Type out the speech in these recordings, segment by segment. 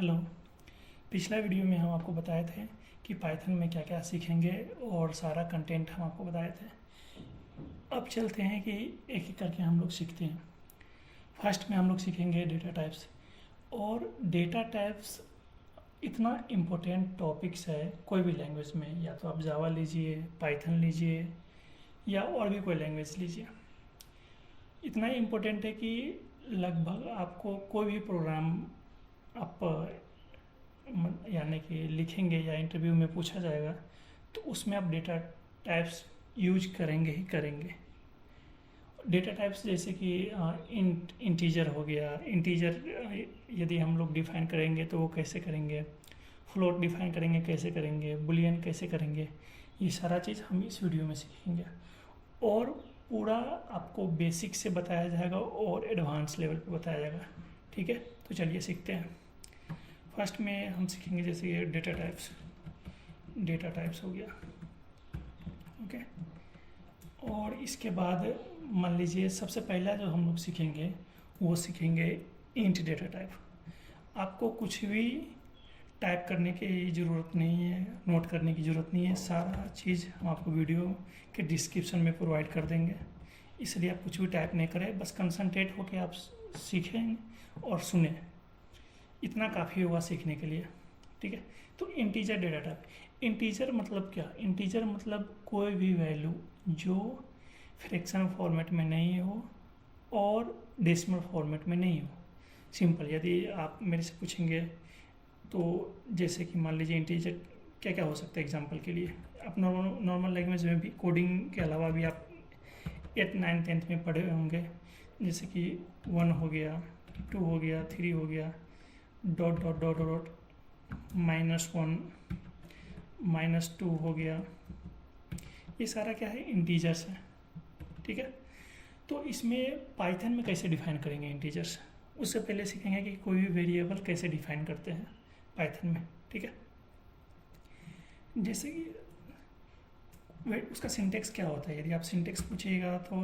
Hello. पिछला video में हम आपको बताए थे कि पाइथन में क्या क्या सीखेंगे और सारा कंटेंट हम आपको बताए थे। अब चलते हैं कि एक एक करके हम लोग सीखते हैं। फर्स्ट में हम लोग सीखेंगे डेटा टाइप्स। और डेटा टाइप्स इतना इम्पोर्टेंट टॉपिक्स है कोई भी लैंग्वेज में, या तो आप जावा लीजिए, पाइथन लीजिए या और भी कोई लैंग्वेज लीजिए। इतना इम्पोर्टेंट है कि लगभग आपको कोई भी प्रोग्राम आप यानी कि लिखेंगे या इंटरव्यू में पूछा जाएगा तो उसमें आप डेटा टाइप्स यूज करेंगे ही करेंगे। डेटा टाइप्स जैसे कि इंटीजर हो गया। इंटीजर यदि हम लोग डिफाइन करेंगे तो वो कैसे करेंगे, फ्लोट डिफाइन करेंगे कैसे करेंगे, बुलियन कैसे करेंगे, ये सारा चीज़ हम इस वीडियो में सीखेंगे। और पूरा आपको बेसिक से बताया जाएगा और एडवांस लेवल पे बताया जाएगा। ठीक है, तो चलिए सीखते हैं। फर्स्ट में हम सीखेंगे जैसे ये डेटा टाइप्स हो गया। ओके, और इसके बाद मान लीजिए सबसे पहला जो हम लोग सीखेंगे वो सीखेंगे इंट डेटा टाइप। आपको कुछ भी टाइप करने की ज़रूरत नहीं है, नोट करने की ज़रूरत नहीं है, सारा चीज़ हम आपको वीडियो के डिस्क्रिप्शन में प्रोवाइड कर देंगे। इसलिए आप कुछ भी टाइप नहीं करें, बस कंसंट्रेट होकर आप सीखें और सुने, इतना काफ़ी होगा सीखने के लिए। ठीक है, तो इंटीजर डेटा टाइप। इंटीजर मतलब क्या? इंटीजर मतलब कोई भी वैल्यू जो फ्रैक्शन फॉर्मेट में नहीं हो और डेसिमल फॉर्मेट में नहीं हो। सिंपल, यदि आप मेरे से पूछेंगे तो जैसे कि मान लीजिए इंटीजर क्या क्या हो सकता है। एग्जांपल के लिए आप नॉर्मल लैंग्वेज में भी, कोडिंग के अलावा भी आप 8, 9, 10 में पढ़े होंगे। जैसे कि 1 हो गया, 2 हो गया, 3 हो गया, डॉट डॉट डॉट डॉट, -1, -2 हो गया। ये सारा क्या है? इंटीजर्स है। ठीक है, तो इसमें पाइथन में कैसे डिफाइन करेंगे इंटीजर्स, उससे पहले सीखेंगे कि कोई भी वेरिएबल कैसे डिफाइन करते हैं पाइथन में। ठीक है, जैसे कि उसका सिंटेक्स क्या होता है। यदि आप सिंटेक्स पूछिएगा तो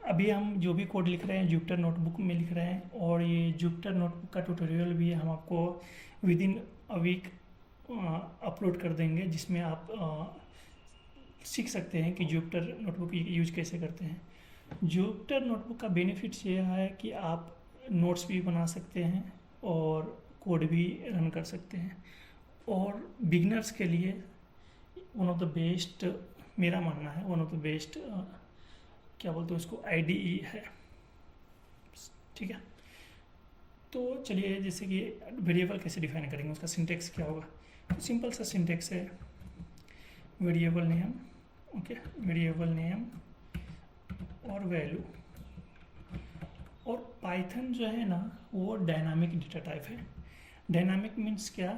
अभी हम जो भी कोड लिख रहे हैं जुपिटर नोटबुक में लिख रहे हैं, और ये जुपिटर नोटबुक का ट्यूटोरियल भी हम आपको within a week upload कर देंगे, जिसमें आप सीख सकते हैं कि जुपिटर नोटबुक यूज कैसे करते हैं। जुपिटर नोटबुक का बेनिफिट्स ये है कि आप नोट्स भी बना सकते हैं और कोड भी रन कर सकते हैं। और बिगनर्स के लिए वन ऑफ द बेस्ट, मेरा मानना है वन ऑफ द बेस्ट, क्या बोलते हैं उसको, IDE है। ठीक है, तो चलिए जैसे कि वेरिएबल कैसे डिफाइन करेंगे, उसका सिंटेक्स क्या होगा। तो सिंपल सा सिंटेक्स है, variable name, okay, variable name और वैल्यू। और पाइथन जो है ना वो डायनामिक डेटा टाइप है। डायनामिक मीन्स क्या?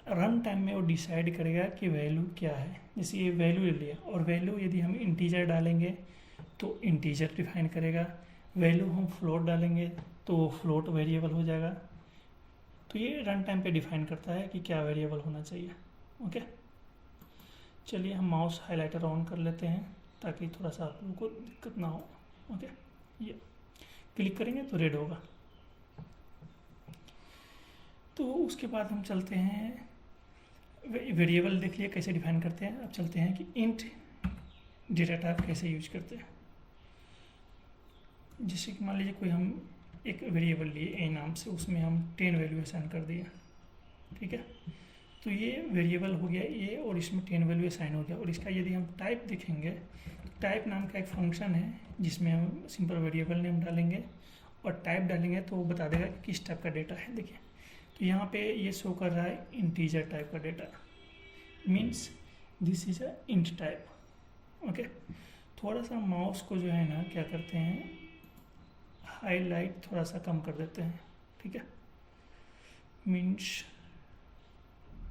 रन टाइम में वो डिसाइड करेगा कि वैल्यू क्या है। जैसे ये वैल्यू ले लिया, और वैल्यू यदि हम इंटीजर डालेंगे तो इंटीजर डिफाइन करेगा, वैल्यू हम फ्लोट डालेंगे तो वो फ्लोट वेरिएबल हो जाएगा। तो ये रन टाइम पे डिफाइन करता है कि क्या वेरिएबल होना चाहिए। ओके, चलिए हम माउस हाइलाइटर ऑन कर लेते हैं ताकि थोड़ा सा आप लोगों को दिक्कत ना हो। ओके, ये क्लिक करेंगे तो रेड होगा। तो उसके बाद हम चलते हैं, वेरिएबल देख लिए कैसे डिफाइन करते हैं। अब चलते हैं कि इंट डेटा टाइप कैसे यूज करते हैं। जैसे कि मान लीजिए कोई हम एक वेरिएबल लिए ए नाम से, उसमें हम 10 वैल्यू असाइन कर दिया। ठीक है, तो ये वेरिएबल हो गया ए और इसमें 10 वैल्यू असाइन हो गया। और इसका यदि हम टाइप देखेंगे तो टाइप नाम का एक फंक्शन है जिसमें हम सिंपल वेरिएबल नेम डालेंगे और टाइप डालेंगे तो वो बता देगा कि किस टाइप का डेटा है। देखिए, तो यहाँ पे ये शो कर रहा है इंटीजर टाइप का data, means this is a int type. Okay, थोड़ा सा माउस को जो है ना क्या करते हैं, हाईलाइट थोड़ा सा कम कर देते हैं। ठीक है, मीन्स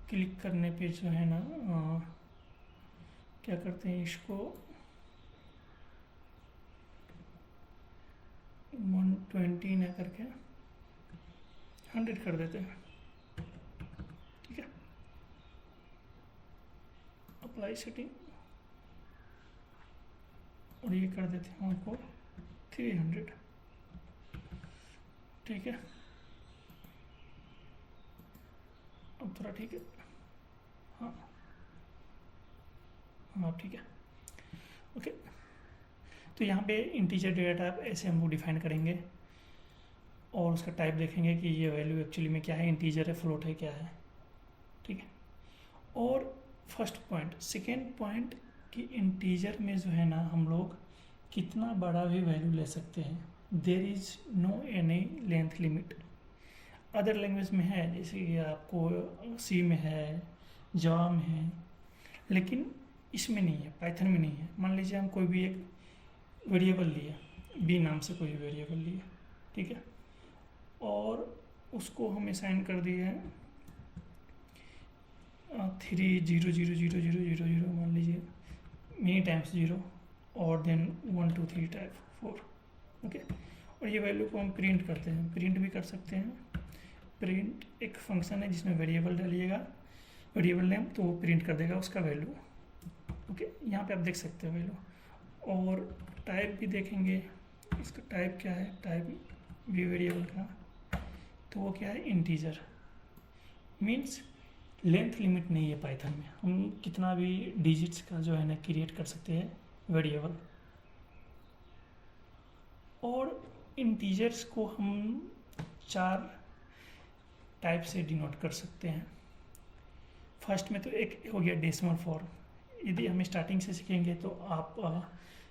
क्लिक करने पे जो है ना क्या करते हैं, इसको 120 ना करके 100 कर देते हैं। ठीक है, अप्लाई सेटिंग, और ये कर देते हैं आपको 300। ठीक है, अब थोड़ा ठीक है। हाँ हाँ ठीक है। ओके, तो यहाँ पे इंटीजर डेटा टाइप ऐसे हम लोग डिफाइन करेंगे और उसका टाइप देखेंगे कि ये वैल्यू एक्चुअली में क्या है, इंटीजर है, फ्लोट है, क्या है। ठीक है। और फर्स्ट पॉइंट, सेकेंड पॉइंट कि इंटीजर में जो है ना हम लोग कितना बड़ा भी वैल्यू ले सकते हैं, there is no any length limit. Other language में है, जैसे कि आपको सी में है, जावा में है, लेकिन इसमें नहीं है, पाइथन में नहीं है। मान लीजिए हम कोई भी एक वेरिएबल लिया, बी नाम से कोई वेरिएबल लिया, ठीक है, और उसको हम असाइन कर दिए हैं 3 0 0 0 0 0 0 मान लीजिए, मेनी टाइम्स 0 और देन 1 2 3 टाइप 4। ओके, और ये वैल्यू को हम प्रिंट करते हैं, प्रिंट भी कर सकते हैं। प्रिंट एक फंक्शन है जिसमें वेरिएबल डालिएगा, वेरिएबल नेम, तो वो प्रिंट कर देगा उसका वैल्यू। ओके, यहाँ पे आप देख सकते हैं वैल्यू। और टाइप भी देखेंगे, इसका टाइप क्या है, टाइप भी वेरिएबल का, तो वो क्या है, इंटीजर। मीन्स लेंथ लिमिट नहीं है पाइथन में, हम कितना भी डिजिट्स का जो है ना क्रिएट कर सकते हैं वेरिएबल। और इंटीजर्स को हम 4 टाइप से डिनोट कर सकते हैं। फर्स्ट में तो एक हो गया डेसिमल फॉर्म। यदि हम स्टार्टिंग से सीखेंगे तो आप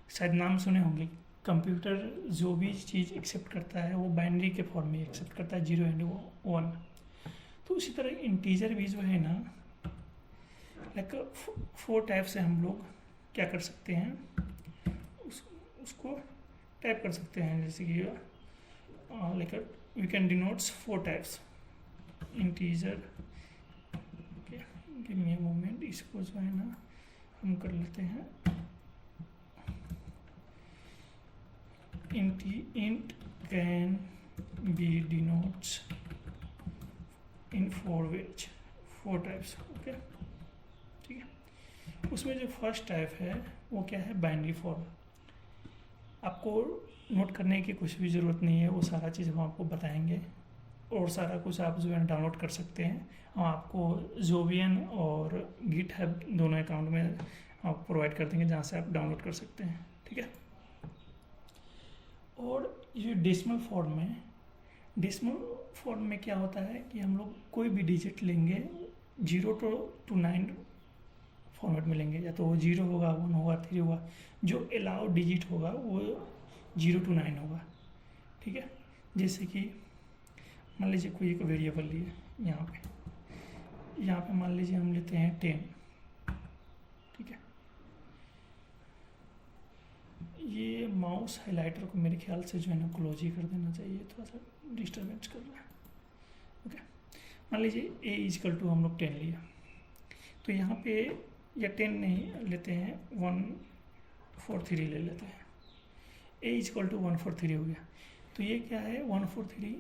शायद नाम सुने होंगे, कंप्यूटर जो भी चीज़ एक्सेप्ट करता है वो बाइनरी के फॉर्म में एक्सेप्ट करता है, 0 एंड 1। तो उसी तरह इंटीजर भी जो है ना, लाइक 4 टाइप से हम लोग क्या कर सकते हैं, उसको टाइप कर सकते हैं। जैसे कि like we can denotes 4 types integer. Give me a moment, इसको जो है ना हम कर लेते हैं int can be denotes in 4 ways, 4 types. Okay, ठीक है। उसमें जो फर्स्ट टाइप है वो क्या है, बाइनरी फॉर्म। आपको नोट करने की कुछ भी ज़रूरत नहीं है, वो सारा चीज़ हम आपको बताएंगे और सारा कुछ आप जो है डाउनलोड कर सकते हैं। हम आपको जोवियन और गिटहब दोनों अकाउंट में आप प्रोवाइड कर देंगे, जहाँ से आप डाउनलोड कर सकते हैं। ठीक है। और ये डेसिमल फॉर्म में क्या होता है कि हम लोग कोई भी डिजिट लेंगे 0 to 9 फॉर्मेट में लेंगे, या तो वो 0 होगा, 1 होगा, 3 होगा, जो अलाउड डिजिट होगा वो 0 to 9 होगा। ठीक है। जैसे कि मान लीजिए कोई एक वेरिएबल लिए, यहाँ पे मान लीजिए हम लेते हैं 10। ठीक है। ये माउस हाइलाइटर को मेरे ख्याल से जो है ना क्लोज ही कर देना चाहिए, थोड़ा सा डिस्टर्बेंस कर रहा है। ओके, मान लीजिए a इजकल टू हम लोग 10 लिया, तो यहाँ पे या 10 नहीं लेते हैं, 143 ले लेते हैं। a इजकल टू 143 हो गया। तो ये क्या है, 143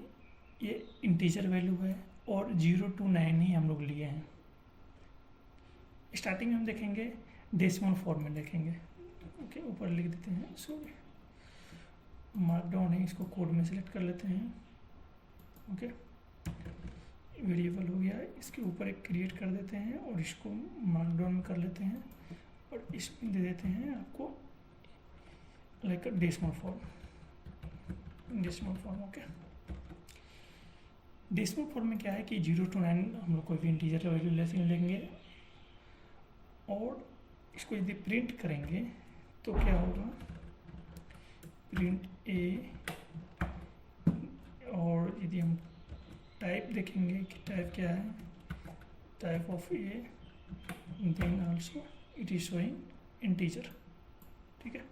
ये इंटीजर वैल्यू है और 0 to 9 ही हम लोग लिए हैं। स्टार्टिंग में हम देखेंगे डेसिमल फॉर्म में देखेंगे। ओके, ऊपर लिख देते हैं, सॉरी मार्कडाउन है, इसको कोड में सेलेक्ट कर लेते हैं। ओके, वेरिएबल हो गया, इसके ऊपर एक क्रिएट कर देते हैं और इसको मार्कडाउन में कर लेते हैं और इसमें दे देते हैं आपको like decimal form. Okay, decimal form में क्या है कि 0 to 9 हम लोग कोई भी इंटीजर वैल्यू लेंगे और इसको यदि प्रिंट करेंगे तो क्या होगा, प्रिंट ए, और यदि हम टाइप देखेंगे कि टाइप क्या है, type of A, then also it is showing integer. ठीक है।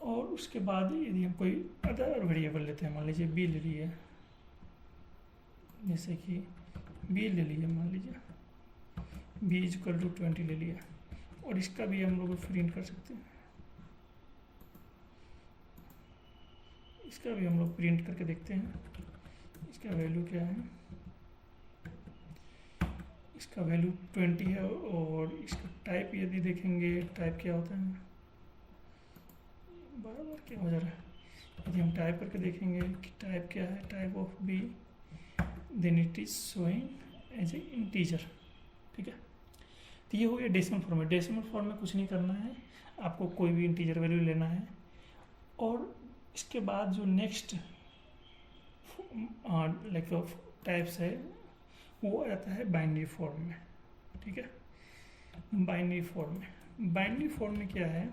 और उसके बाद यदि हम कोई अदर वेरिएबल लेते हैं, मान लीजिए बी ले लिए, जैसे कि बी ले लिया, मान लीजिए बी इजकल टू 20 ले लिया, और इसका भी हम लोग प्रिंट कर सकते हैं। इसका भी हम लोग प्रिंट करके देखते हैं, इसका वैल्यू क्या है, इसका वैल्यू 20 है। और इसका टाइप यदि देखेंगे, टाइप क्या होता है, बराबर क्या हो जा रहा है, यदि हम टाइप करके देखेंगे कि टाइप क्या है, type of B, then it is showing as a integer, ठीक है। तो ये हो गया डेसिमल फॉर्म में। डेसिमल फॉर्म में कुछ नहीं करना है, आपको कोई भी इंटीजर वैल्यू लेना है। और इसके बाद जो नेक्स्ट लाइक टाइप्स है वो आ जाता है बाइनरी फॉर्म में, ठीक है। बाइनरी फॉर्म में क्या है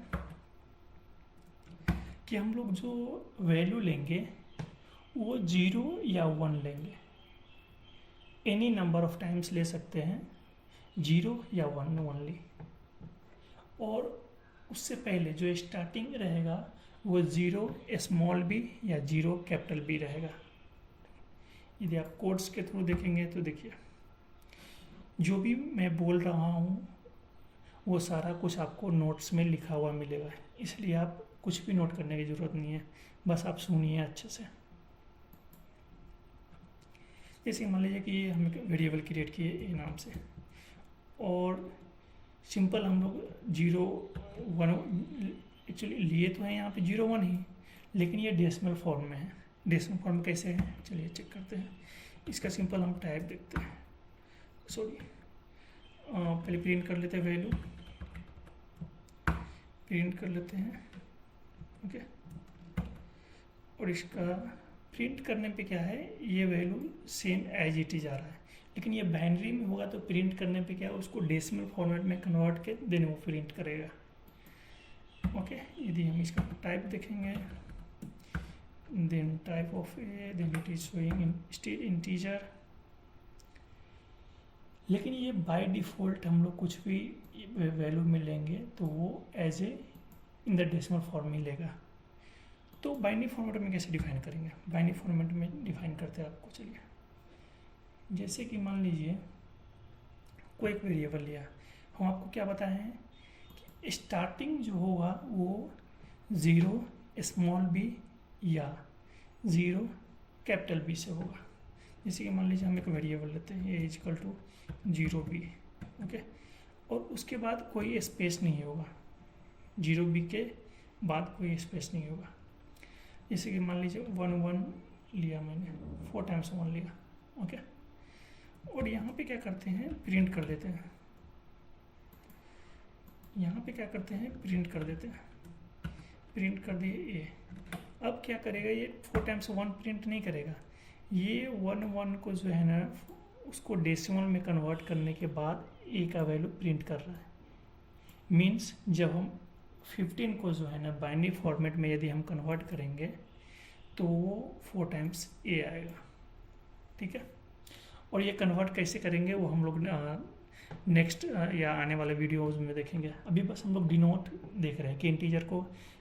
कि हम लोग जो वैल्यू लेंगे वो 0 या 1 लेंगे, एनी नंबर ऑफ टाइम्स ले सकते हैं, 0 या 1 ओनली। और उससे पहले जो स्टार्टिंग रहेगा वो 0 स्मॉल बी या 0 कैपिटल बी रहेगा। यदि आप कोड्स के थ्रू देखेंगे तो देखिए जो भी मैं बोल रहा हूँ वो सारा कुछ आपको नोट्स में लिखा हुआ मिलेगा, इसलिए आप कुछ भी नोट करने की ज़रूरत नहीं है, बस आप सुनिए अच्छे से। जैसे मान लीजिए कि हम एक वेरिएबल क्रिएट किए ए नाम से, और सिंपल हम लोग 0 1 एक्चुअली लिए तो हैं यहाँ पे 0 1 ही, लेकिन ये डेसिमल फॉर्म में है। डेसिमल फॉर्म कैसे है चलिए चेक करते हैं। इसका सिंपल हम टाइप देखते हैं, सॉरी पहले प्रिंट कर लेते हैं, वैल्यू प्रिंट कर लेते हैं, ओके। और इसका प्रिंट करने पे क्या है, ये value same as it is आ रहा है, लेकिन ये बाइनरी में होगा तो प्रिंट करने पे क्या है उसको डेसिमल फॉर्मेट में कन्वर्ट के देन वो प्रिंट करेगा, ओके। यदि हम इसका टाइप देखेंगे, then type of A, then it is showing still integer. लेकिन ये बाय डिफ़ॉल्ट हम लोग कुछ भी वैल्यू में लेंगे तो वो as a in the decimal form में लेगा। तो बाइनरी फॉर्मेट में कैसे डिफाइन करेंगे, बाइनरी फॉर्मेट में डिफाइन करते हैं आपको, चलिए। जैसे कि मान लीजिए कोई एक वेरिएबल लिया, हम आपको क्या बताए हैं कि स्टार्टिंग जो होगा वो 0 स्मॉल बी या 0 कैपिटल बी से होगा। जैसे कि मान लीजिए हम एक वेरिएबल लेते हैं, ए इक्वल टू 0 बी, ओके। और उसके बाद कोई स्पेस नहीं होगा, 0 बी के बाद कोई स्पेस नहीं होगा। जैसे कि मान लीजिए 1 1 लिया मैंने, 4 टाइम्स 1 लिया, ओके। और यहाँ पे क्या करते हैं, प्रिंट कर देते हैं, यहाँ पे क्या करते हैं, प्रिंट कर देते हैं, प्रिंट कर दिए ए। अब क्या करेगा, ये 4 टाइम्स 1 प्रिंट नहीं करेगा, ये 1 1 को जो है ना उसको डेसिमल में कन्वर्ट करने के बाद ए का वैल्यू प्रिंट कर रहा है। मीन्स जब हम 15 को जो है ना बाइनरी फॉर्मेट में यदि हम कन्वर्ट करेंगे तो वो 4 टाइम्स ए आएगा, ठीक है। और ये कन्वर्ट कैसे करेंगे वो हम लोग नेक्स्ट या आने वाले वीडियोज़ में देखेंगे। अभी बस हम लोग डिनोट देख रहे हैं कि इंटीजर को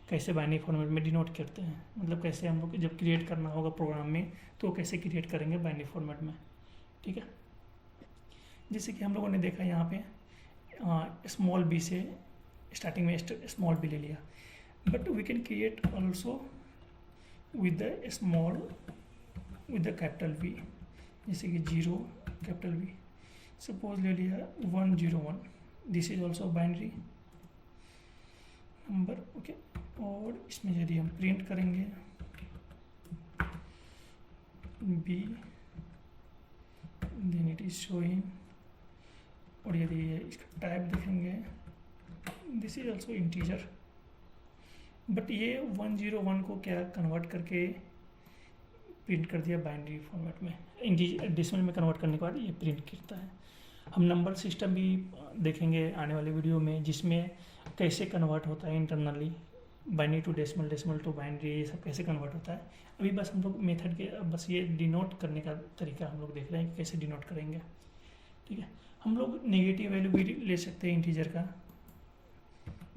कैसे बाइनरी फॉर्मेट में डिनोट करते हैं, मतलब कैसे हम लोग जब क्रिएट करना होगा प्रोग्राम में तो कैसे क्रिएट करेंगे बाइनरी फॉर्मेट में, ठीक है। जैसे कि हम लोगों ने देखा यहाँ पे स्मॉल बी से स्टार्टिंग में स्मॉल बी ले लिया, but we can create also with the capital b, जैसे कि 0 कैपिटल बी, सपोज ले लिया 1 0 1, this is also binary number, okay. और इसमें यदि हम प्रिंट करेंगे b, then it is showing, और यदि इसका टाइप देखेंगे this is also integer, but ये 1 0 1 को क्या कन्वर्ट करके प्रिंट कर दिया बाइनरी फॉर्मेट में, डेसिमल में कन्वर्ट करने के बाद ये प्रिंट करता है। हम नंबर सिस्टम भी देखेंगे आने वाले वीडियो में, जिसमें कैसे कन्वर्ट होता है internally binary to decimal, decimal to binary, ये सब कैसे कन्वर्ट होता है। अभी बस हम लोग मेथड के बस ये डिनोट करने का तरीका हम लोग देख रहे हैं कि कैसे डिनोट करेंगे, ठीक है। हम लोग नेगेटिव वैल्यू भी ले सकते हैं इंटीजर का,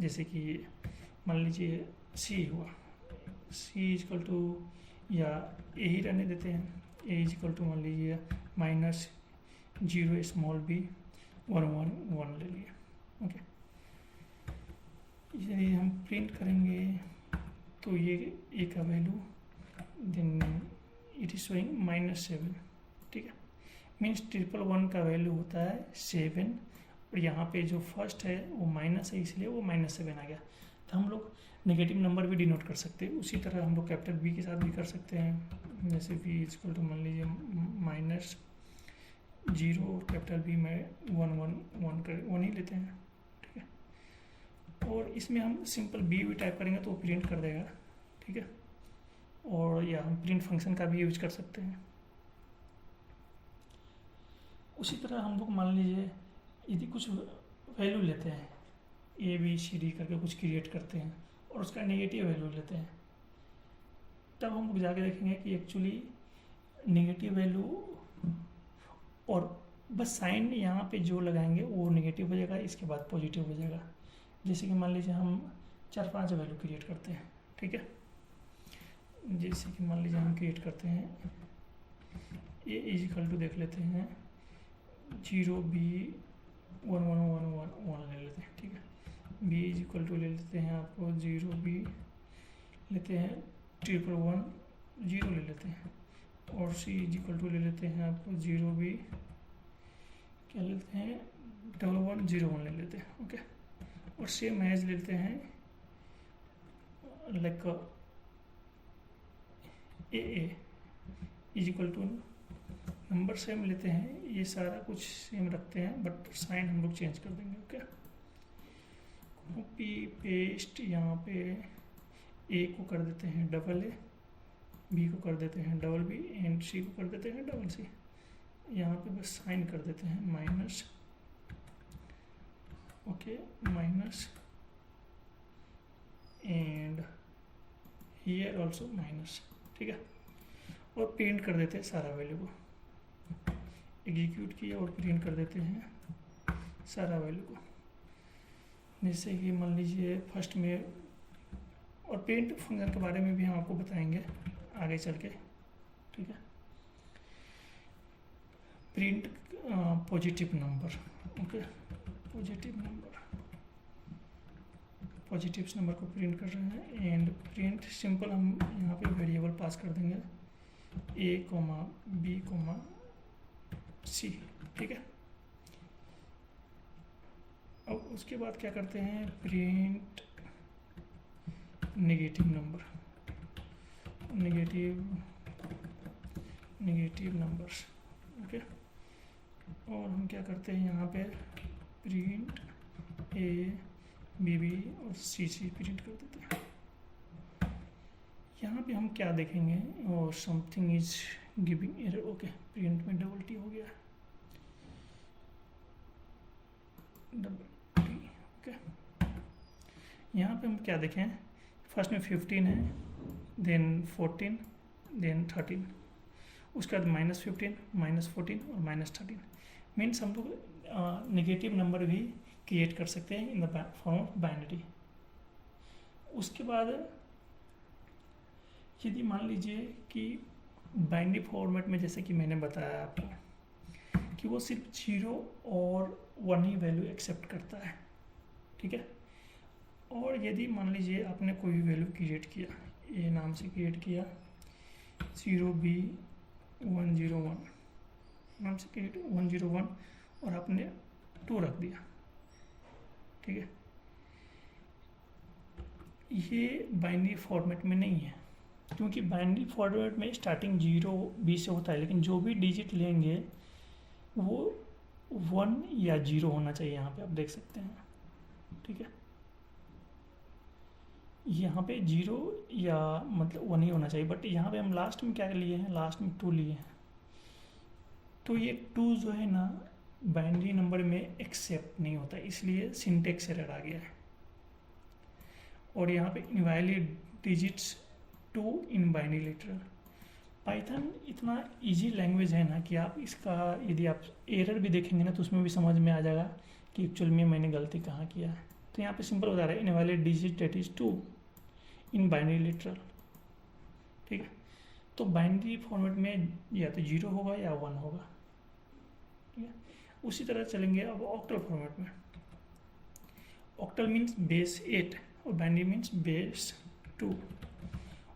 जैसे कि मान लीजिए सी हुआ, सी इक्वल टू या ए ही रहने देते हैं, ए इक्वल टू मान लीजिए -0 स्मॉल बी 1 1 1 ले लिए, ओके। यदि हम प्रिंट करेंगे तो ये ए का value then it is showing -7, ठीक है। मीन्स 111 का वैल्यू होता है 7, और यहाँ पे जो फर्स्ट है वो माइनस है इसलिए वो -7 आ गया। तो हम लोग नेगेटिव नंबर भी डिनोट कर सकते हैं, उसी तरह हम लोग कैपिटल बी के साथ भी कर सकते हैं, जैसे बी इक्वल टू मान लीजिए जीरो और कैपिटल बी में 1 कर 1 ही लेते हैं, ठीक है। और इसमें हम सिंपल बी भी टाइप करेंगे तो वो प्रिंट कर देगा, ठीक है। और या हम प्रिंट फंक्शन का भी यूज कर सकते हैं। उसी तरह हम लोग मान लीजिए यदि कुछ वैल्यू लेते हैं, ए बी सी डी करके कुछ क्रिएट करते हैं और उसका नेगेटिव वैल्यू लेते हैं, तब हम लोग जाके देखेंगे कि एक्चुअली नेगेटिव वैल्यू और बस साइन यहाँ पे जो लगाएंगे वो नेगेटिव हो जाएगा, इसके बाद पॉजिटिव हो जाएगा। जैसे कि मान लीजिए हम 4-5 वैल्यू क्रिएट करते हैं, ठीक है। जैसे कि मान लीजिए हम क्रिएट करते हैं ए इज इक्वल टू देख लेते हैं 0 बी 1 1 1 1 1 ले लेते हैं, ठीक है। बी इज इक्वल टू ले लेते हैं आपको 0 बी लेते हैं 1 0 ले लेते हैं, और सी इज इक्वल टू ले लेते हैं आपको 0 बी क्या लेते हैं 1 1 0 1 ले लेते हैं, ओके। और सेम एज लेते हैं like a is equal to number same लेते हैं, ये सारा कुछ सेम रखते हैं बट साइन हम लोग चेंज कर देंगे, ओके। कॉपी पेस्ट यहाँ पे ए को कर देते हैं डबल ए, बी को कर देते हैं डबल बी, एंड सी को कर देते हैं डबल सी। यहाँ पे बस साइन कर देते हैं minus, okay, minus, and here also minus, ठीक है। और प्रिंट कर देते हैं सारा वैल्यू को, एग्जीक्यूट किया और प्रिंट कर देते हैं सारा वैल्यू को। जैसे कि मान लीजिए फर्स्ट में, और प्रिंट फंक्शन के बारे में भी हम आपको बताएंगे आगे चल के, ठीक है। Print positive number, okay, positive number को प्रिंट कर रहे हैं। एंड प्रिंट सिंपल हम यहाँ पे वेरिएबल पास कर देंगे ए कोमा बी कोमा सी, ठीक है। अब उसके बाद क्या करते हैं, print negative number, negative numbers, okay. और हम क्या करते हैं यहाँ पे प्रिंट ए बी बी और सी सी प्रिंट कर देते हैं। यहाँ पे हम क्या देखेंगे, और something is giving error, okay, print में डबल टी हो गया, डबल टी, ओके। यहाँ पे हम क्या देखें, फर्स्ट में 15 है, देन 14, देन 13, उसके बाद -15, -14 और -13। मीन्स हम लोग नेगेटिव नंबर भी क्रिएट कर सकते हैं in the form of binary. उसके बाद यदि मान लीजिए कि बाइनरी फॉर्मेट में, जैसे कि मैंने बताया आपको कि वो सिर्फ 0 और 1 ही वैल्यू एक्सेप्ट करता है, ठीक है। और यदि मान लीजिए आपने कोई वैल्यू क्रिएट किया, ए नाम से क्रिएट किया 0B 101 नाम से क्रिएट 101 और आपने 2 रख दिया, ठीक है। ये बाइनरी फॉर्मेट में नहीं है, क्योंकि बाइनरी फॉर्मेट में स्टार्टिंग 0B से होता है, लेकिन जो भी डिजिट लेंगे वो 1 या 0 होना चाहिए। यहाँ पे आप देख सकते हैं, ठीक है। यहाँ पे 0 या मतलब 1 ही होना चाहिए, बट यहाँ पे हम लास्ट में क्या लिए हैं, लास्ट में 2 लिए हैं, तो ये 2 जो है ना बाइनरी नंबर में एक्सेप्ट नहीं होता, इसलिए सिंटेक्स एरर आ गया है। और यहाँ पे invalid digits 2 in binary literal. Python इतना इजी लैंग्वेज है ना कि आप इसका यदि आप एरर भी देखेंगे ना तो उसमें भी समझ में आ जाएगा कि एक्चुअल में मैंने गलती कहाँ किया है। तो यहाँ पे सिंपल बता रहा है invalid digit that is 2 in binary literal, ठीक है। तो बाइनरी फॉर्मेट में या तो 0 होगा या 1 होगा, ठीक है। उसी तरह चलेंगे अब ऑक्टल फॉर्मेट में। ऑक्टल मीन्स बेस 8 और binary means base 2।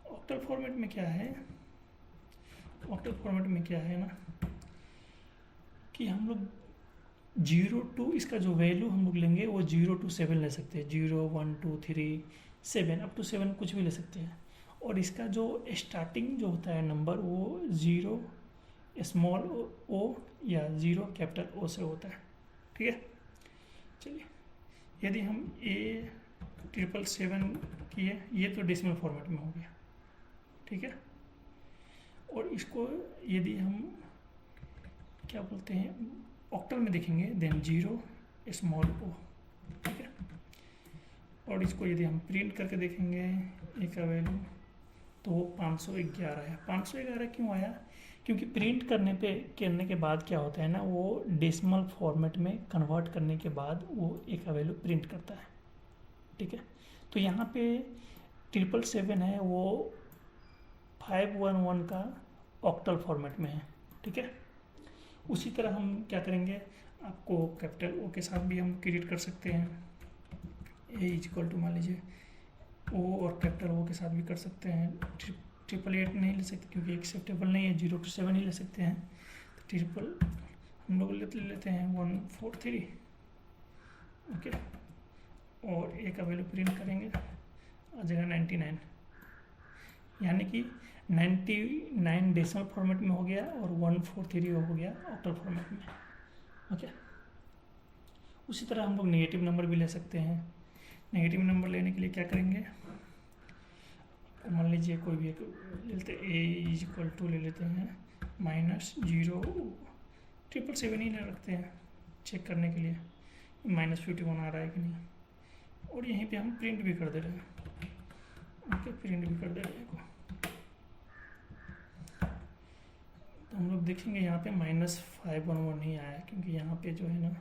Octal format में क्या है, ऑक्टल फॉर्मेट में क्या है ना कि हम लोग 0 to इसका जो वैल्यू हम लोग लेंगे वो 0 to 7 ले सकते हैं, 0 1 2 3 7 अप टू 7 कुछ भी ले सकते हैं। और इसका जो स्टार्टिंग जो होता है नंबर वो 0 स्मॉल ओ या 0 कैपिटल ओ से होता है। ठीक है, चलिए यदि हम A777 किए, ये तो डेसिमल फॉर्मेट में हो गया। ठीक है, और इसको यदि हम क्या बोलते हैं ऑक्टल में देखेंगे, देन 0 स्मॉल ओ। ठीक है, और इसको यदि हम प्रिंट करके देखेंगे ए का वैल्यू, तो वो 511 है। 511 क्यों आया? क्योंकि प्रिंट करने के बाद क्या होता है ना, वो डेसिमल फॉर्मेट में कन्वर्ट करने के बाद वो ए का वैल्यू प्रिंट करता है। ठीक है, तो यहाँ पे 777 है, वो 511 का ऑक्टल फॉर्मेट में है। ठीक है, उसी तरह हम क्या करेंगे, आपको कैपिटल ओ के साथ भी हम क्रिएट कर सकते हैं। A = मान लीजिए ओ, और कैपिटल ओ के साथ भी कर सकते हैं। 888 नहीं ले सकते क्योंकि एक्सेप्टेबल नहीं है, 0 to 7 ही ले सकते हैं। तो ट्रिपल हम लोग लेते हैं 143। ओके, और ए का वैल्यू प्रिंट करेंगे, आ जाएगा 99, यानी कि 99 डेसिमल फॉर्मेट में हो गया और 143 हो गया ऑक्टल फॉर्मेट में। ओके, उसी तरह हम लोग नेगेटिव नंबर भी ले सकते हैं। नेगेटिव नंबर लेने के लिए क्या करेंगे, मान लीजिए कोई भी एक ले लेते हैं, A ले लेते हैं -0, 777 ही ले रखते हैं चेक करने के लिए -51 आ रहा है कि नहीं, और यहीं पे हम प्रिंट भी कर दे रहे हैं। ओके, प्रिंट भी कर दे रहे हैं। तो हम लोग देखेंगे यहाँ पे -511 नहीं आया, क्योंकि यहाँ पे जो है ना,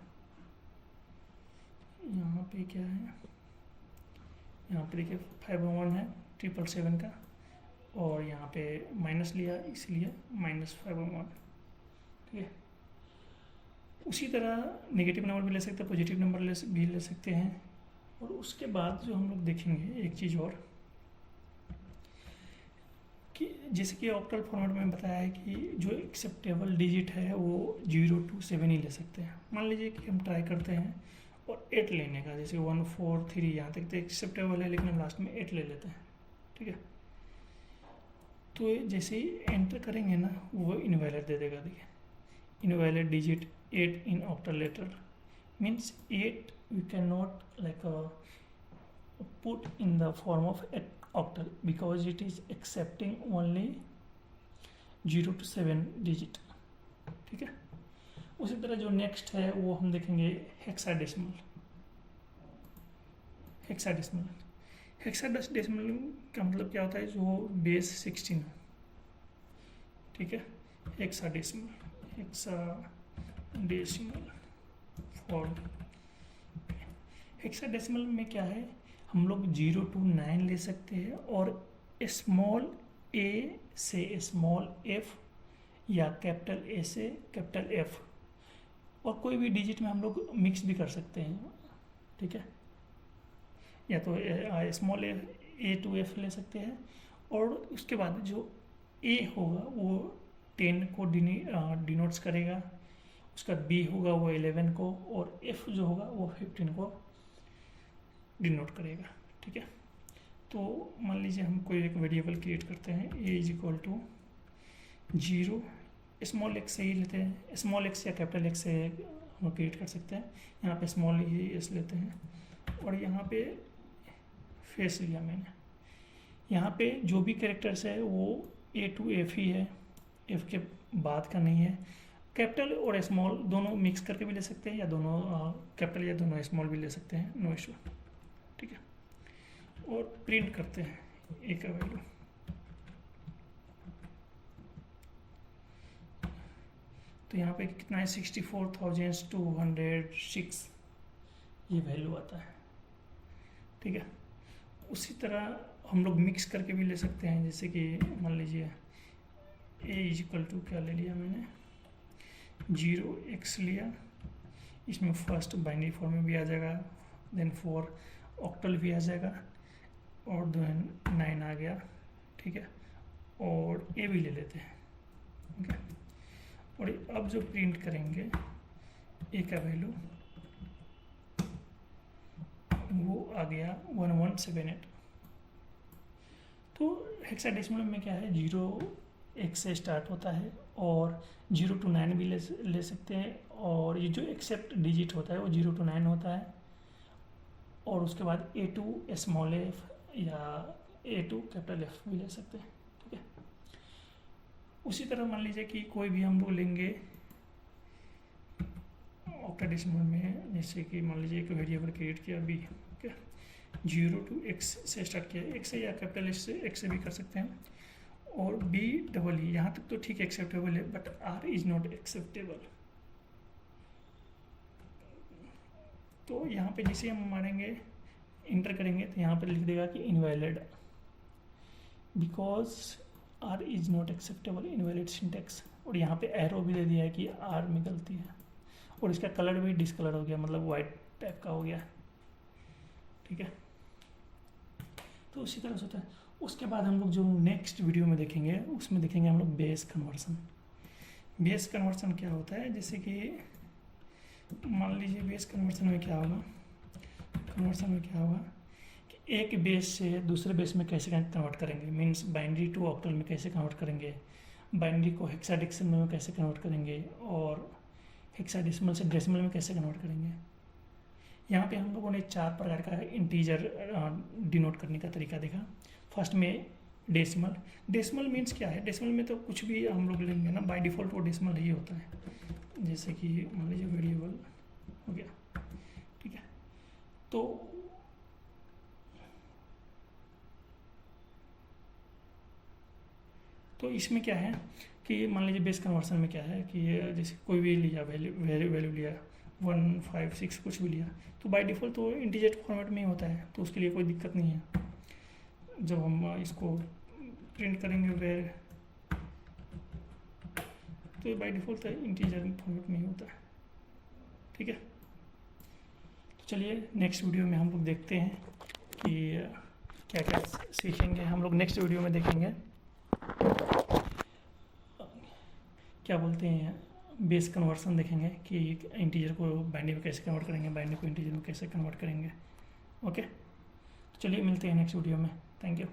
यहाँ पे क्या है, यहाँ पे देखिए 511 है 777 का, और यहाँ पे माइनस लिया इसलिए -511। ठीक है, उसी तरह नेगेटिव नंबर भी ले सकते हैं, पॉजिटिव नंबर भी ले सकते हैं। और उसके बाद जो हम लोग देखेंगे एक चीज़ और, कि जैसे कि ऑक्टल फॉर्मेट में बताया है कि जो एक्सेप्टेबल डिजिट है वो 0 to 7 ही ले सकते हैं। मान लीजिए कि हम ट्राई करते हैं और 8 लेने का, जैसे 143 यहाँ तक तो एक्सेप्टेबल है, लेकिन हम लास्ट में 8 ले लेते हैं। ठीक है, तो जैसे ही एंटर करेंगे ना, वो इनवैलिड दे देगा। देखिए, invalid digit 8 in octal literal means 8 we cannot put in the form of octal because it is accepting only 0 to 7 digit। ठीक है, उसी तरह जो नेक्स्ट है वो हम देखेंगे हेक्साडेसिमल। हेक्साडेसिमल का मतलब क्या होता है, जो बेस 16 हो। ठीक है, हेक्साडेसिमल फॉर्म। हेक्साडेसिमल में क्या है, हम लोग 0 to 9 ले सकते हैं, और स्मॉल a से स्मॉल f या कैपिटल A से कैपिटल F, और कोई भी डिजिट में हम लोग मिक्स भी कर सकते हैं। ठीक है, या तो स्मॉल a to f ले सकते हैं, और उसके बाद जो a होगा वो 10 को डिनोट्स करेगा, उसका b होगा वो 11 को, और f जो होगा वो 15 को डिनोट करेगा। ठीक है, तो मान लीजिए हम कोई एक वेरिएबल क्रिएट करते हैं, A = 0, स्मॉल x से ही लेते हैं, स्मॉल x या कैपिटल x से हम क्रिएट कर सकते हैं। यहाँ पे स्मॉल s लेते हैं, और यहाँ पे फेस लिया मैंने। यहाँ पे जो भी कैरेक्टर्स है वो A to F ही है, F के बाद का नहीं है। कैपिटल और स्मॉल दोनों मिक्स करके भी ले सकते हैं, या दोनों कैपिटल या दोनों स्मॉल भी ले सकते हैं, नो इशू। ठीक है, और प्रिंट करते हैं ए का वैल्यू। तो यहाँ पे कितना है, 64,206 ये वैल्यू आता है। ठीक है, उसी तरह हम लोग मिक्स करके भी ले सकते हैं, जैसे कि मान लीजिए A क्या ले लिया मैंने, 0x लिया, इसमें फर्स्ट बाइनरी फॉर्म में भी आ जाएगा, देन 4 ऑक्टल भी आ जाएगा, और 9 आ गया। ठीक है, और ए भी ले लेते हैं। ओके, और अब जो प्रिंट करेंगे ए का वैल्यू वो आ गया 1178। तो हेक्साडेसिमल में क्या है, 0 1 से स्टार्ट होता है, और 0 to 9 भी ले सकते हैं, और ये जो एक्सेप्ट डिजिट होता है वो 0 to 9 होता है, और उसके बाद A to स्मॉल f या A to कैपिटल F भी ले सकते हैं, ठीक है। उसी तरह मान लीजिए कि कोई भी हम लोग लेंगे ऑक्टाडेसिमल में, जैसे कि मान लीजिए एक वेरिएबल क्रिएट किया b, ठीक है, 0 to x से स्टार्ट किया, x से या कैपिटल x से भी कर सकते हैं, और b डबल ई यहाँ तक तो ठीक एक्सेप्टेबल है, but r is not acceptable. तो यहाँ पे जैसे हम मारेंगे इंटर करेंगे तो यहाँ पे लिख देगा कि invalid, because r is not acceptable, invalid syntax. और यहाँ पे एरो भी दे दिया है कि r में गलती है, और इसका कलर भी डिसकलर हो गया, मतलब वाइट टाइप का हो गया, ठीक है। तो उसी तरह से होता है। उसके बाद हम लोग जो नेक्स्ट वीडियो में देखेंगे उसमें देखेंगे हम लोग बेस कन्वर्सन। बेस कन्वर्सन क्या होता है, जैसे कि मान लीजिए बेस कन्वर्सन में क्या होगा, कि एक बेस से दूसरे बेस में कैसे कन्वर्ट करेंगे, मीन्स बाइनरी टू ऑक्टल में कैसे कन्वर्ट करेंगे, बाइनरी को हेक्साडेसिमल में कैसे कन्वर्ट करेंगे, और हेक्साडेसिमल से डेसिमल में कैसे कन्वर्ट करेंगे। यहाँ पे हम लोगों ने 4 प्रकार का इंटीजर डिनोट करने का तरीका देखा। फर्स्ट में डेसिमल। डेसिमल मीन्स क्या है, डेसिमल में तो कुछ भी हम लोग लेंगे ना, बाय डिफ़ॉल्ट वो डेसिमल ही होता है। जैसे कि मान लीजिए वेरिएबल हो गया, ठीक है। तो इसमें क्या है कि मान लीजिए बेस कन्वर्सन में क्या है कि जैसे कोई भी लिया वैल्यू लिया 1, 5, 6 कुछ भी लिया, तो बाय डिफ़ॉल्ट तो इंटीजर फॉर्मेट में ही होता है, तो उसके लिए कोई दिक्कत नहीं है। जब हम इसको प्रिंट करेंगे वेर, तो बाय डिफ़ॉल्ट इंटीजर फॉर्मेट में ही होता है, ठीक है। तो चलिए नेक्स्ट वीडियो में हम लोग देखते हैं कि क्या क्या सीखेंगे। हम लोग नेक्स्ट वीडियो में देखेंगे क्या बोलते हैं, बेस कन्वर्सन देखेंगे कि इंटीजर को बाइनरी में कैसे कन्वर्ट करेंगे, बाइनरी को इंटीजर में कैसे कन्वर्ट करेंगे। ओके, तो चलिए मिलते हैं नेक्स्ट वीडियो में। Thank you.